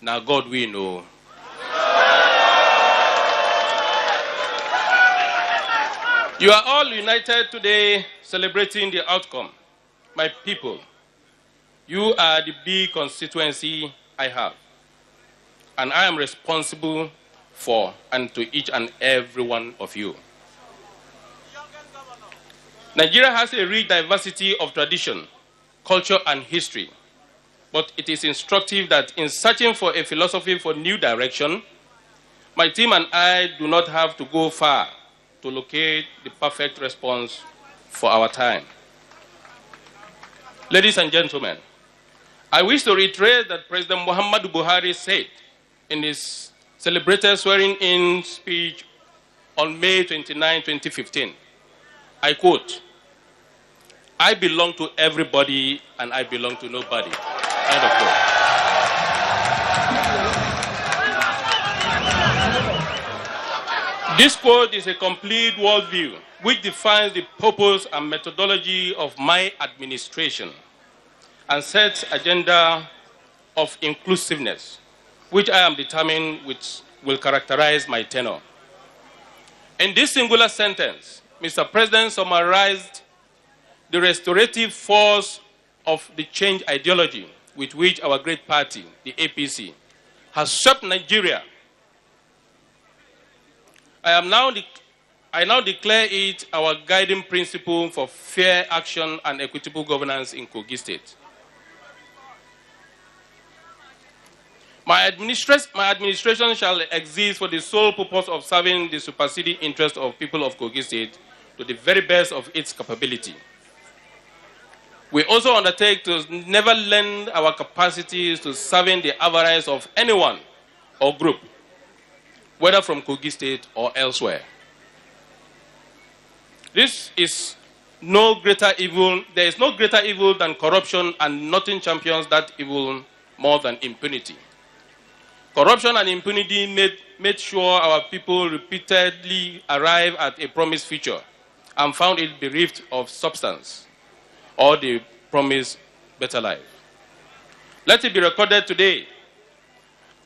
Now God we know. You are all united today celebrating the outcome. My people, you are the big constituency I have, and I am responsible for and to each and every one of you. Nigeria has a rich diversity of tradition, culture, and history, but it is instructive that in searching for a philosophy for new direction, my team and I do not have to go far to locate the perfect response for our time. Ladies and gentlemen, I wish to reiterate that President Muhammadu Buhari said in his celebrated swearing-in speech on May 29, 2015, I quote, "I belong to everybody and I belong to nobody." End of quote. This quote is a complete worldview which defines the purpose and methodology of my administration and sets agenda of inclusiveness, which I am determined which will characterize my tenure. In this singular sentence, Mr. President summarized the restorative force of the change ideology with which our great party, the APC, has swept Nigeria. I now declare it our guiding principle for fair action and equitable governance in Kogi State. My administration shall exist for the sole purpose of serving the superseding interests of people of Kogi State to the very best of its capability. We also undertake to never lend our capacities to serving the avarice of anyone or group, whether from Kogi State or elsewhere. There is no greater evil than corruption, and nothing champions that evil more than impunity. Corruption and impunity made sure our people repeatedly arrived at a promised future and found it bereft of substance or the promised better life. Let it be recorded today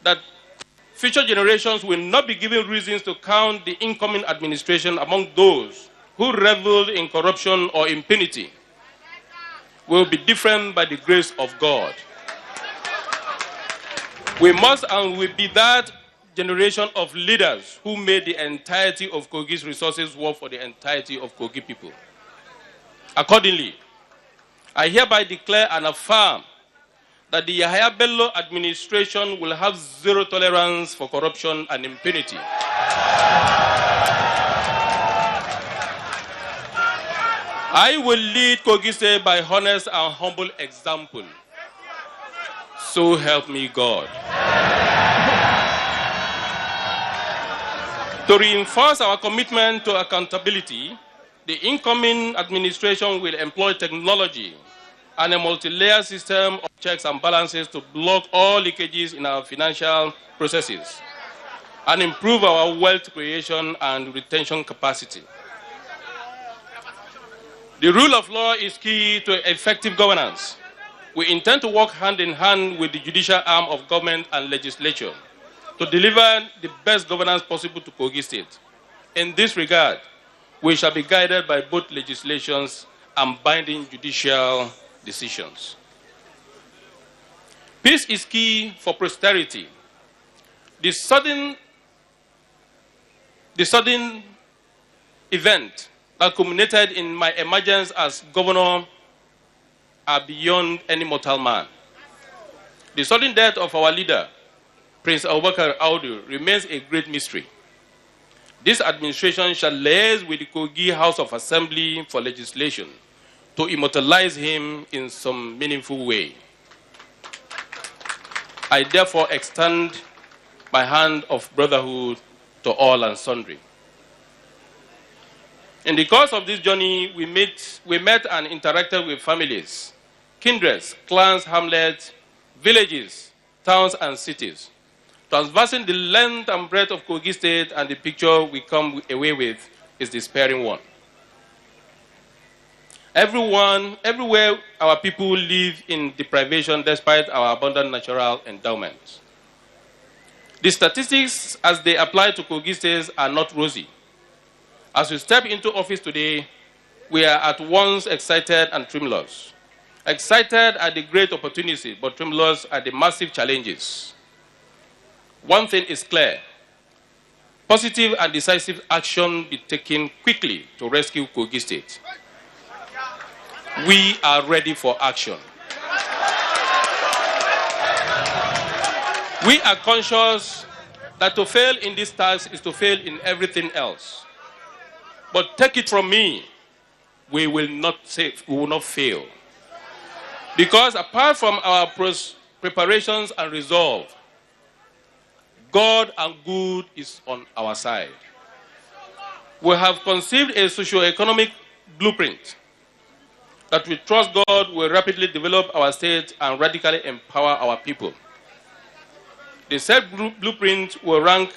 that future generations will not be given reasons to count the incoming administration among those who reveled in corruption or impunity. Will be different by the grace of God. We must and will be that generation of leaders who made the entirety of Kogi's resources work for the entirety of Kogi people. Accordingly, I hereby declare and affirm that the Bello administration will have zero tolerance for corruption and impunity. I will lead Kogi State by honest and humble example. So help me God. To reinforce our commitment to accountability, the incoming administration will employ technology and a multi-layer system of checks and balances to block all leakages in our financial processes and improve our wealth creation and retention capacity. The rule of law is key to effective governance. We intend to work hand in hand with the judicial arm of government and legislature to deliver the best governance possible to Kogi State. In this regard, we shall be guided by both legislations and binding judicial decisions. Peace is key for prosperity. The sudden event that culminated in my emergence as governor are beyond any mortal man. The sudden death of our leader, Prince Abubakar Audu, remains a great mystery. This administration shall liaise with the Kogi House of Assembly for legislation to immortalize him in some meaningful way. I therefore extend my hand of brotherhood to all and sundry. In the course of this journey, we met and interacted with families, kindreds, clans, hamlets, villages, towns, and cities, traversing the length and breadth of Kogi State, and the picture we come away with is the despairing one. Everywhere our people live in deprivation despite our abundant natural endowments. The statistics as they apply to Kogi State are not rosy. As we step into office today, we are at once excited and tremulous. Excited at the great opportunity, but tremulous at the massive challenges. One thing is clear. Positive and decisive action be taken quickly to rescue Kogi State. We are ready for action. We are conscious that to fail in this task is to fail in everything else. But take it from me, we will not fail. Because apart from our preparations and resolve, God and good is on our side. We have conceived a socio-economic blueprint that we trust God will rapidly develop our state and radically empower our people. The said blueprint will rank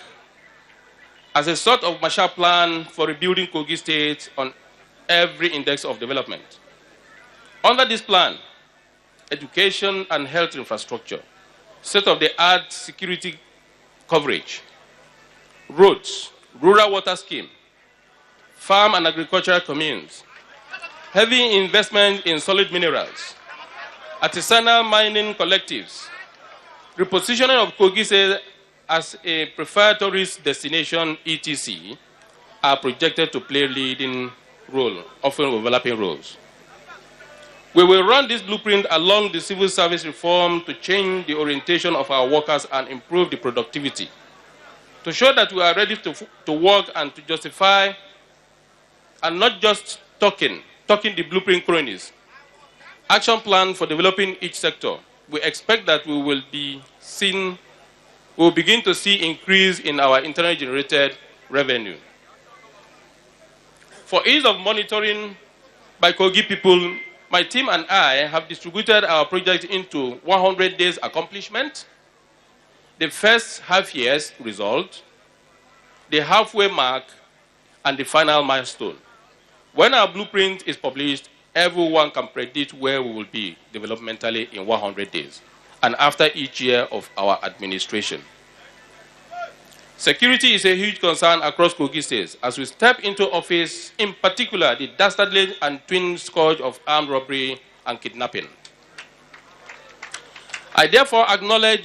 as a sort of Marshall Plan for rebuilding Kogi State on every index of development. Under this plan, education and health infrastructure, state-of-the-art security coverage, roads, rural water scheme, farm and agricultural communes, heavy investment in solid minerals, artisanal mining collectives, repositioning of Kogi State as a preferred tourist destination, etc., are projected to play leading role, often overlapping roles. We will run this blueprint along the civil service reform to change the orientation of our workers and improve the productivity, to show that we are ready to work and to justify, and not just talking the blueprint cronies, action plan for developing each sector. We expect that we will begin to see increase in our internally generated revenue. For ease of monitoring by Kogi people, my team and I have distributed our project into 100 days accomplishment, the first half year's result, the halfway mark, and the final milestone. When our blueprint is published, everyone can predict where we will be developmentally in 100 days and after each year of our administration. Security is a huge concern across Kogi State. As we step into office, in particular, the dastardly and twin scourge of armed robbery and kidnapping. I therefore acknowledge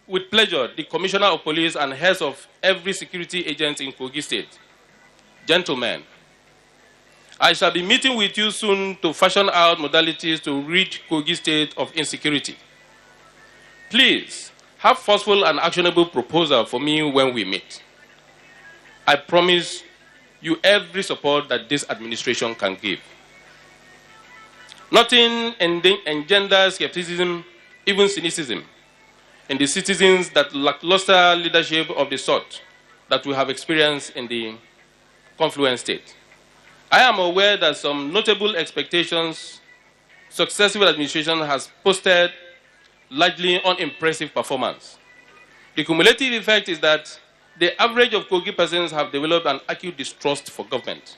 with pleasure the Commissioner of Police and heads of every security agent in Kogi State. Gentlemen, I shall be meeting with you soon to fashion out modalities to rid Kogi State of insecurity. Please, have forceful and actionable proposal for me when we meet. I promise you every support that this administration can give. Nothing engenders skepticism, even cynicism, in the citizens that lackluster leadership of the sort that we have experienced in the confluent state. I am aware that some notable expectations successive administration has posted largely unimpressive performance. The cumulative effect is that the average of Kogi persons have developed an acute distrust for government.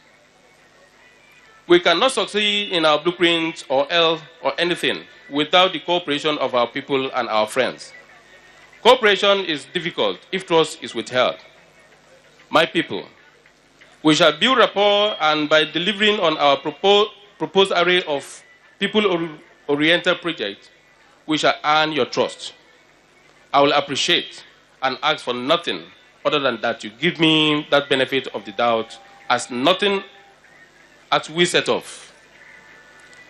We cannot succeed in our blueprint or anything without the cooperation of our people and our friends. Cooperation is difficult if trust is withheld. My people, we shall build rapport, and by delivering on our proposed array of people-oriented projects, we shall earn your trust. I will appreciate and ask for nothing other than that you give me that benefit of the doubt as nothing as we set off.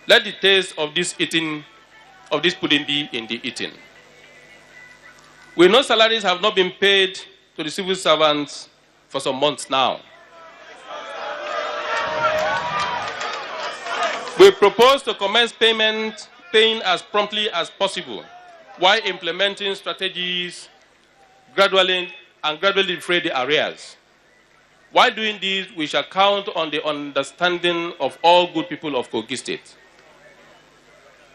Let the taste of this pudding be in the eating. We know salaries have not been paid to the civil servants for some months now. We propose to commence paying as promptly as possible while implementing strategies gradually defray the arrears. While doing this, we shall count on the understanding of all good people of Kogi State.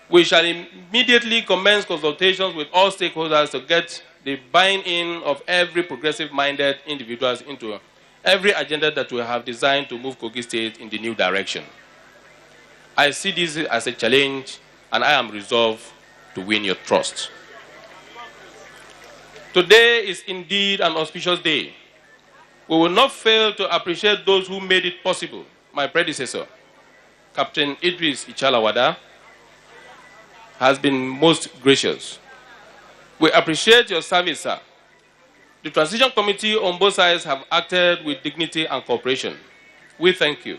We shall immediately commence consultations with all stakeholders to get the buy-in of every progressive-minded individuals into every agenda that we have designed to move Kogi State in the new direction. I see this as a challenge, and I am resolved to win your trust. Today is indeed an auspicious day. We will not fail to appreciate those who made it possible. My predecessor, Captain Idris Ichalawada, has been most gracious. We appreciate your service, sir. The Transition Committee on both sides have acted with dignity and cooperation. We thank you.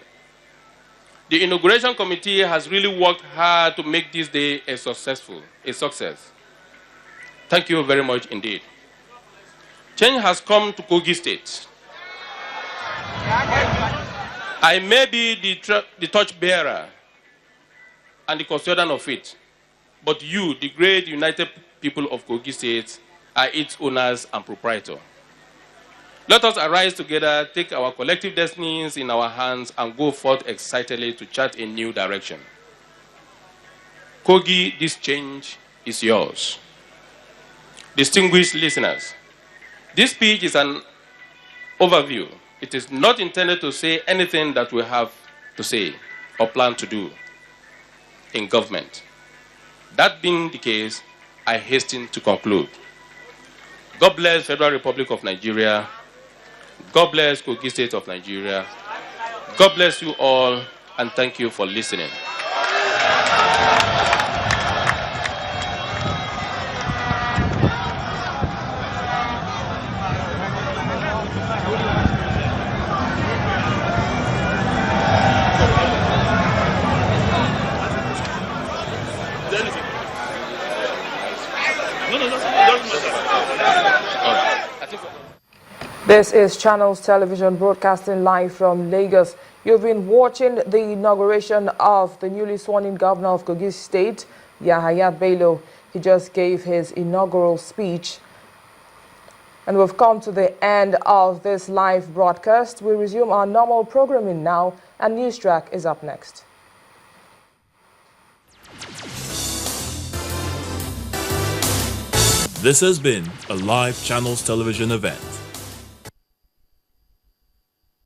The Inauguration Committee has really worked hard to make this day a success. Thank you very much indeed. Change has come to Kogi State. I may be the torch-bearer and the custodian of it, but you, the great united people of Kogi State, are its owners and proprietor. Let us arise together, take our collective destinies in our hands, and go forth excitedly to chart a new direction. Kogi, this change is yours. Distinguished listeners, this speech is an overview. It is not intended to say anything that we have to say or plan to do in government. That being the case, I hasten to conclude. God bless Federal Republic of Nigeria. God bless Kogi State of Nigeria. God bless you all, and thank you for listening. This is Channels Television broadcasting live from Lagos. You've been watching the inauguration of the newly sworn-in governor of Kogi State, Bello. He just gave his inaugural speech. And we've come to the end of this live broadcast. We resume our normal programming now, and News Track is up next. This has been a live Channels Television event.